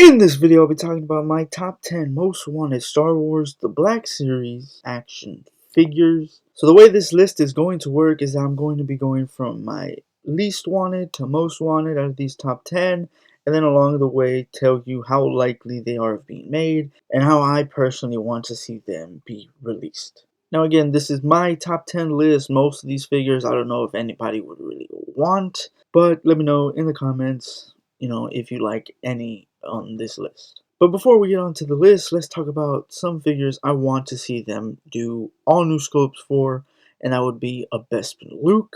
In this video, I'll be talking about my top 10 most wanted Star Wars The Black Series action figures. So the way this list is going to work is I'm going to be going from my least wanted to most wanted out of these top 10, and then along the way tell you how likely they are of being made and how I personally want to see them be released. Now again, this is my top 10 list. Most of these figures I don't know if anybody would really want, but let me know in the comments, if you like any on this list. But before we get onto the list, let's talk about some figures I want to see them do all new sculpts for, and that would be a Bespin Luke.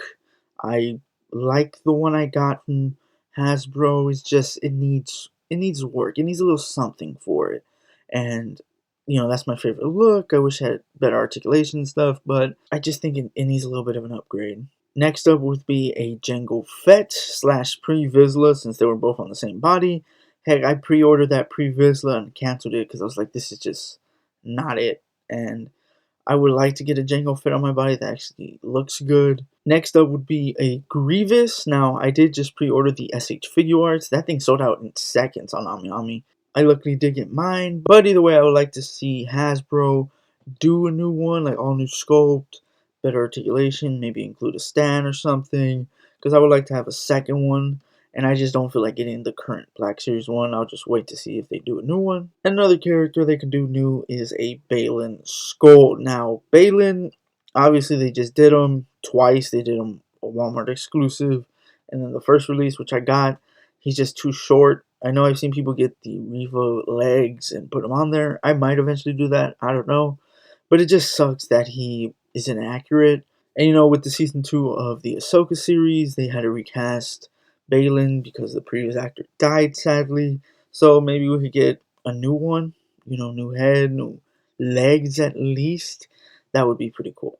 I like the one I got from Hasbro. It's just it needs work. It needs a little something for it, and that's my favorite look. I wish it had better articulation and stuff, but I just think it needs a little bit of an upgrade. Next up would be a Jango Fett / Pre-Vizsla, since they were both on the same body. Heck, I pre-ordered that Pre-Vizsla and canceled it because I was like, this is just not it. And I would like to get a Jango Fett on my body that actually looks good. Next up would be a Grievous. Now, I did just pre-order the SH Figuarts. That thing sold out in seconds on AmiAmi. I luckily did get mine, but either way, I would like to see Hasbro do a new one, like all new sculpt, better articulation, maybe include a stand or something, because I would like to have a second one, and I just don't feel like getting the current Black Series one. I'll just wait to see if they do a new one. Another character they can do new is a Baylan Skoll. Now, Baylan, obviously they just did them twice. They did them a Walmart exclusive, and then the first release, which I got, he's just too short. I know I've seen people get the Reva legs and put them on there. I might eventually do that. I don't know. But it just sucks that he is inaccurate. And with the season 2 of the Ahsoka series, they had to recast Baylan because the previous actor died, sadly. So maybe we could get a new one. New head, new legs at least. That would be pretty cool.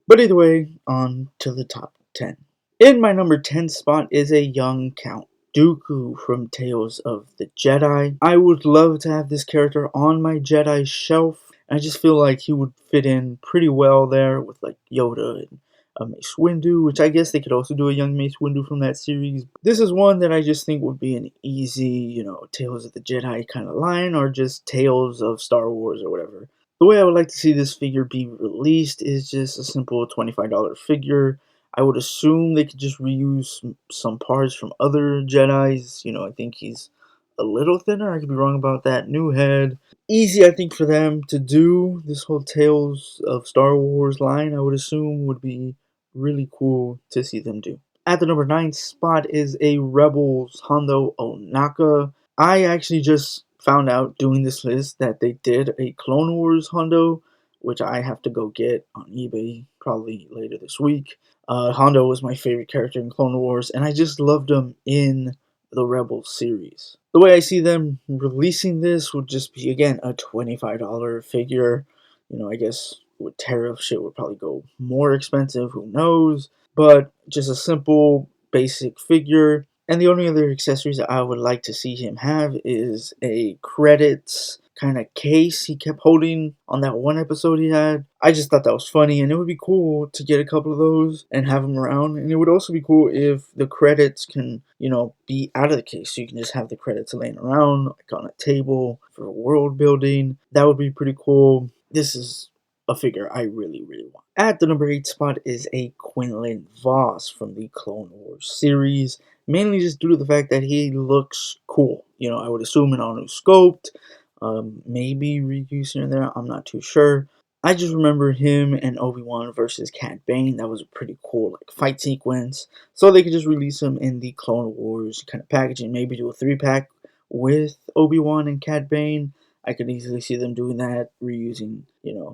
But either way, on to the top 10. In my number 10 spot is a young Count Dooku from Tales of the Jedi. I would love to have this character on my Jedi shelf. I just feel like he would fit in pretty well there with like Yoda and Mace Windu, which I guess they could also do a young Mace Windu from that series. This is one that I just think would be an easy, Tales of the Jedi kind of line, or just Tales of Star Wars or whatever. The way I would like to see this figure be released is just a simple $25 figure. I would assume they could just reuse some parts from other Jedis. I think he's a little thinner. I could be wrong about that. New head. Easy, I think, for them to do. This whole Tales of Star Wars line, I would assume, would be really cool to see them do. At the number 9 spot is a Rebels Hondo Ohnaka. I actually just found out doing this list that they did a Clone Wars Hondo, which I have to go get on eBay probably later this week. Hondo was my favorite character in Clone Wars, and I just loved him in the Rebels series. The way I see them releasing this would just be, again, a $25 figure. I guess with tariff shit would probably go more expensive, who knows, but just a simple basic figure. And the only other accessories that I would like to see him have is a credits kind of case he kept holding on that one episode he had. I just thought that was funny, and it would be cool to get a couple of those and have them around. And it would also be cool if the credits can, be out of the case, so you can just have the credits laying around like on a table for world building. That would be pretty cool. This is a figure I really, really want. At the number 8 spot is a Quinlan Vos from the Clone Wars series, mainly just due to the fact that he looks cool. I would assume an all new sculpt, maybe reuse here and there, I'm not too sure. I just remember him and Obi-Wan versus Cad Bane. That was a pretty cool fight sequence. So they could just release him in the Clone Wars kind of packaging, maybe do a 3-pack with Obi-Wan and Cad Bane. I could easily see them doing that, reusing,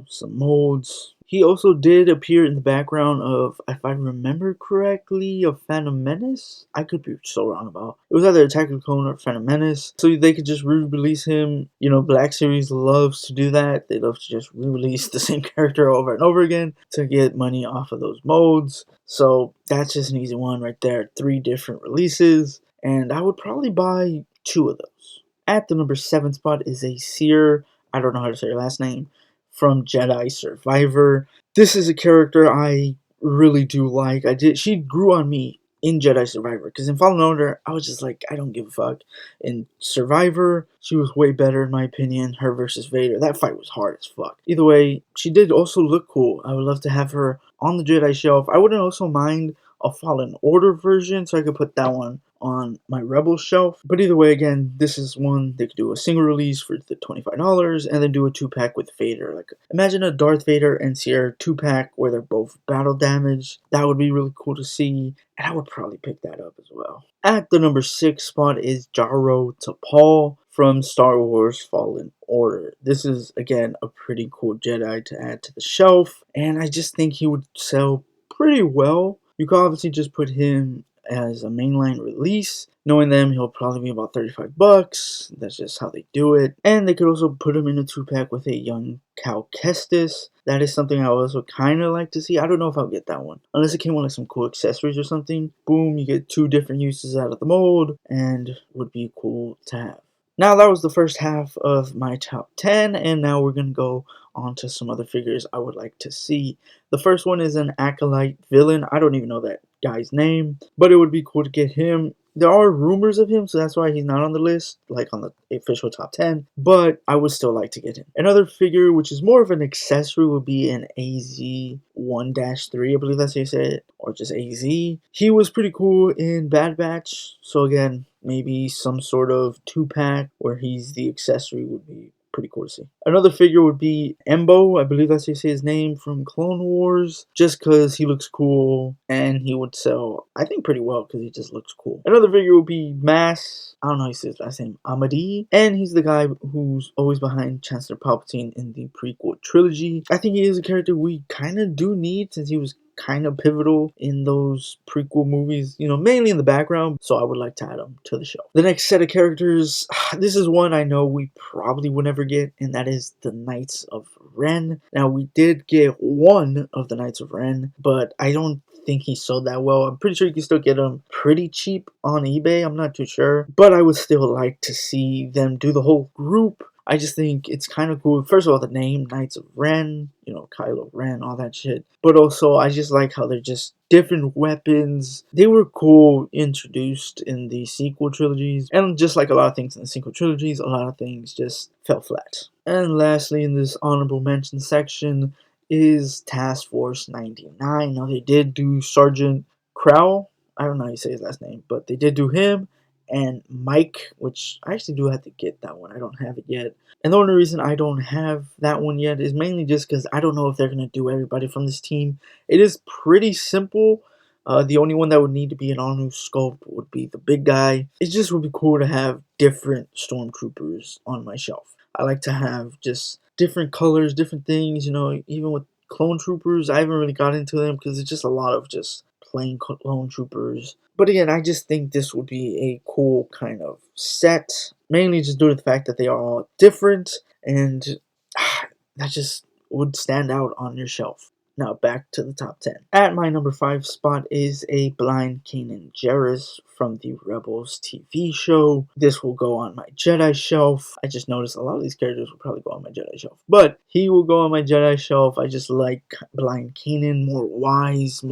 some molds. He also did appear in the background of, if I remember correctly, of Phantom Menace. I could be so wrong about. It was either Attack of the Clone or Phantom Menace. So they could just re-release him. Black Series loves to do that. They love to just re-release the same character over and over again to get money off of those molds. So that's just an easy one right there. 3 different releases. And I would probably buy 2 of those. At the number 7 spot is a Seer, I don't know how to say her last name, from Jedi Survivor. This is a character I really do like. She grew on me in Jedi Survivor. Because in Fallen Order, I was just like, I don't give a fuck. In Survivor, she was way better in my opinion. Her versus Vader, that fight was hard as fuck. Either way, she did also look cool. I would love to have her on the Jedi shelf. I wouldn't also mind a Fallen Order version, so I could put that one on my Rebel shelf. But either way, again, this is one they could do a single release for the $25 and then do a 2-pack with Vader. Like, imagine a Darth Vader and Sierra 2-pack where they're both battle damaged. That would be really cool to see, and I would probably pick that up as well. At the number 6 spot is Jaro Tapal from Star Wars Fallen Order. This is, again, a pretty cool Jedi to add to the shelf, and I just think he would sell pretty well. You could obviously just put him as a mainline release. Knowing them, he'll probably be about $35. That's just how they do it. And they could also put him in a 2-pack with a young Cal Kestis. That is something I also kind of like to see. I don't know if I'll get that one. Unless it came with like some cool accessories or something. Boom, you get 2 different uses out of the mold. And would be cool to have. Now that was the first half of my top 10. And now we're going to go on to some other figures I would like to see. The first one is an Acolyte villain. I don't even know that guy's name. But it would be cool to get him. There are rumors of him, so that's why he's not on the list, like on the official top 10, but I would still like to get him. Another figure, which is more of an accessory, would be an AZ-1-3, I believe that's how you say it, or just AZ. He was pretty cool in Bad Batch, so again, maybe some sort of 2-pack where he's the accessory would be pretty cool to see. Another figure would be Embo, I believe that's how you say his name, from Clone Wars, just because he looks cool and he would sell, I think, pretty well because he just looks cool. Another figure would be Mass, I don't know how you say his last name, Amadi, and he's the guy who's always behind Chancellor Palpatine in the prequel trilogy. I think he is a character we kind of do need since he was kind of pivotal in those prequel movies, you know, mainly in the background, so I would like to add him to the show. The next set of characters, this is one I know we probably will never get, and that is the Knights of Ren. Now, we did get one of the Knights of Ren, but I don't think he sold that well. I'm pretty sure you can still get them pretty cheap on eBay, I'm not too sure, but I would still like to see them do the whole group. I just think it's kind of cool. First of all, the name, Knights of Ren, you know, Kylo Ren, all that shit. But also, I just like how they're just different weapons. They were cool introduced in the sequel trilogies. And just like a lot of things in the sequel trilogies, a lot of things just fell flat. And lastly, in this honorable mention section is Task Force 99. Now, they did do Sergeant Crow. I don't know how you say his last name, but they did do him. And Mike, which I actually do have to get that one. I don't have it yet. And the only reason I don't have that one yet is mainly just because I don't know if they're going to do everybody from this team. It is pretty simple. The only one that would need to be an all-new sculpt would be the big guy. It just would be cool to have different stormtroopers on my shelf. I like to have just different colors, different things, you know, even with clone troopers. I haven't really got into them because it's just a lot of just plain clone troopers. But again, I just think this would be a cool kind of set, mainly just due to the fact that they are all different, and that just would stand out on your shelf. Now back to the top 10. At my number 5 spot is a blind Kanan Jarrus from the Rebels TV show. This will go on my Jedi shelf. I just noticed a lot of these characters will probably go on my Jedi shelf. But he will go on my Jedi shelf. I just like blind Kanan, more wise.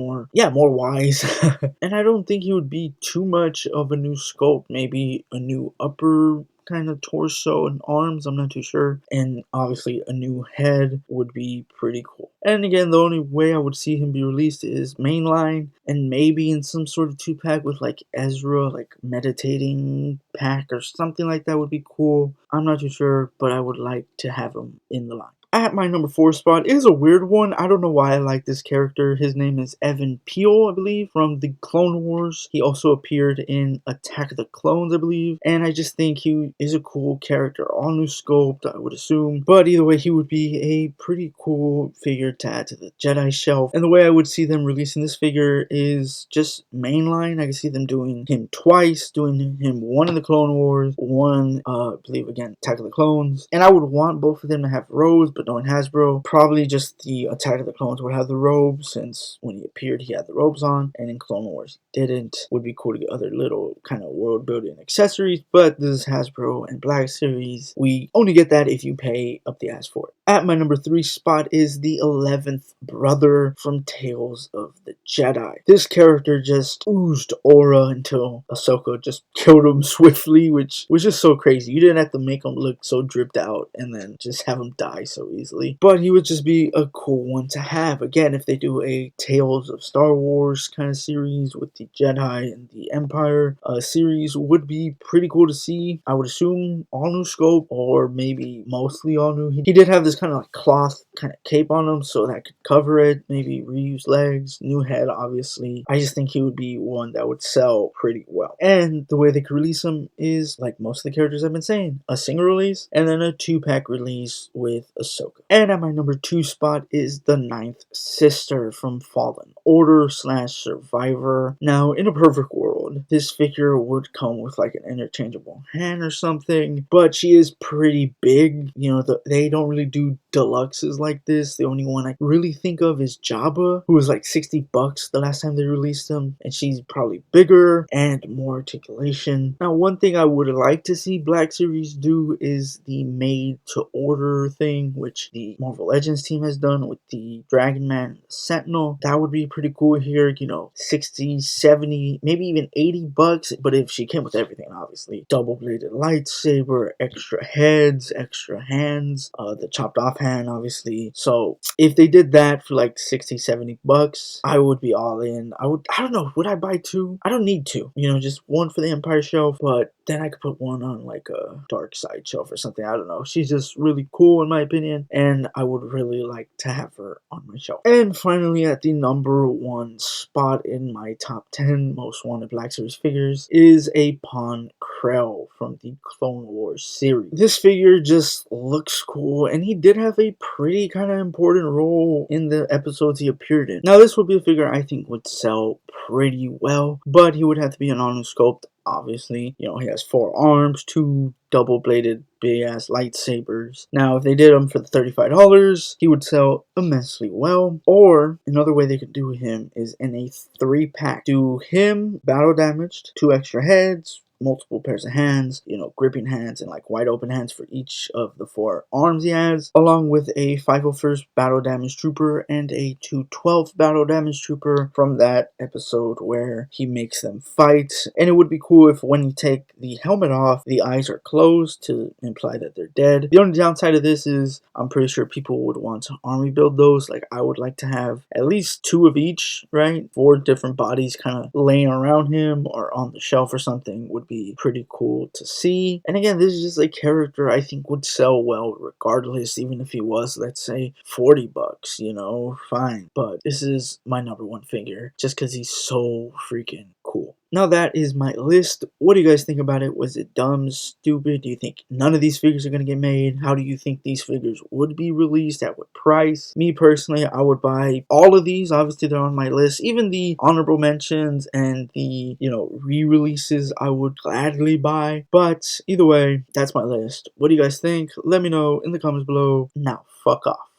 And I don't think he would be too much of a new sculpt. Maybe a new upper kind of torso and arms, I'm not too sure, and obviously a new head would be pretty cool. And again, the only way I would see him be released is mainline, and maybe in some sort of 2-pack with like Ezra, like meditating pack or something like that would be cool. I'm not too sure, but I would like to have him in the line. At my number 4 spot is a weird one. I don't know why I like this character. His name is Evan Peel, I believe, from the Clone Wars. He also appeared in Attack of the Clones, I believe. And I just think he is a cool character. All new sculpt, I would assume. But either way, he would be a pretty cool figure to add to the Jedi shelf. And the way I would see them releasing this figure is just mainline. I can see them doing him twice, doing him one in the Clone Wars, one, I believe, again, Attack of the Clones. And I would want both of them to have robes, but but knowing Hasbro, probably just the Attack of the Clones would have the robes, since when he appeared he had the robes on, and in Clone Wars he didn't. Would be cool to get other little kind of world building accessories, but this is Hasbro and Black Series. We only get that if you pay up the ass for it. At my number 3 spot is the 11th brother from Tales of the Jedi. This character just oozed aura until Ahsoka just killed him swiftly, which was just so crazy. You didn't have to make him look so dripped out and then just have him die so easily. But he would just be a cool one to have. Again, if they do a Tales of Star Wars kind of series with the Jedi and the Empire series, would be pretty cool to see. I would assume all new scope, or maybe mostly all new. He did have this kind of like cloth kind of cape on him, so that could cover it. Maybe reuse legs, new head, obviously. I just think he would be one that would sell pretty well. And the way they could release him is, like most of the characters I've been saying, a single release and then a 2-pack release with Ahsoka. And at my number 2 spot is the 9th sister from Fallen Order / Survivor. Now, in a perfect world, this figure would come with like an interchangeable hand or something, but she is pretty big. You know, they don't really do deluxes like this. The only one I really think of is Jabba, who was like $60 the last time they released him, and she's probably bigger and more articulation. Now, one thing I would like to see Black Series do is the made to order thing, which the Marvel Legends team has done with the Dragon Man and the Sentinel. That would be pretty cool here, you know, 60, 70, maybe even $80, but if she came with everything, obviously. Double-bladed lightsaber, extra heads, extra hands, the chopped off hand, obviously. So if they did that for like 60, $70, I would be all in. I don't know, would I buy 2? I don't need 2, you know, just 1 for the Empire shelf, but then I could put 1 on like a dark side shelf or something. I don't know. She's just really cool in my opinion, and I would really like to have her on my shelf. And finally, at the number 1 spot in my top 10 most wanted Black Series figures is a Pon Krell from the Clone Wars series. This figure just looks cool, and he did have a pretty kind of important role in the episodes he appeared in. Now, this would be a figure I think would sell pretty well, but he would have to be an all-new sculpt. Obviously, you know, he has 4 arms, 2 double-bladed big-ass lightsabers. Now, if they did him for the $35, he would sell immensely well. Or, another way they could do him is in a 3-pack. Do him battle damaged, 2 extra heads, multiple pairs of hands, you know, gripping hands and like wide open hands for each of the 4 arms he has, along with a 501st battle damage trooper and a 212th battle damage trooper from that episode where he makes them fight. And it would be cool if when you take the helmet off, the eyes are closed to imply that they're dead. The only downside of this is I'm pretty sure people would want to army build those. Like, I would like to have at least 2 of each, right? 4 different bodies kind of laying around him or on the shelf or something would be pretty cool to see. And again, this is just a character I think would sell well regardless, even if he was, let's say, $40, you know, fine. But this is my number 1 figure just because he's so freaking cool. Now that is my list. What do you guys think about it? Was it dumb, stupid? Do you think none of these figures are going to get made? How do you think these figures would be released? At what price? Me personally, I would buy all of these. Obviously, they're on my list. Even the honorable mentions and the, you know, re-releases, I would gladly buy. But either way, that's my list. What do you guys think? Let me know in the comments below. Now, fuck off.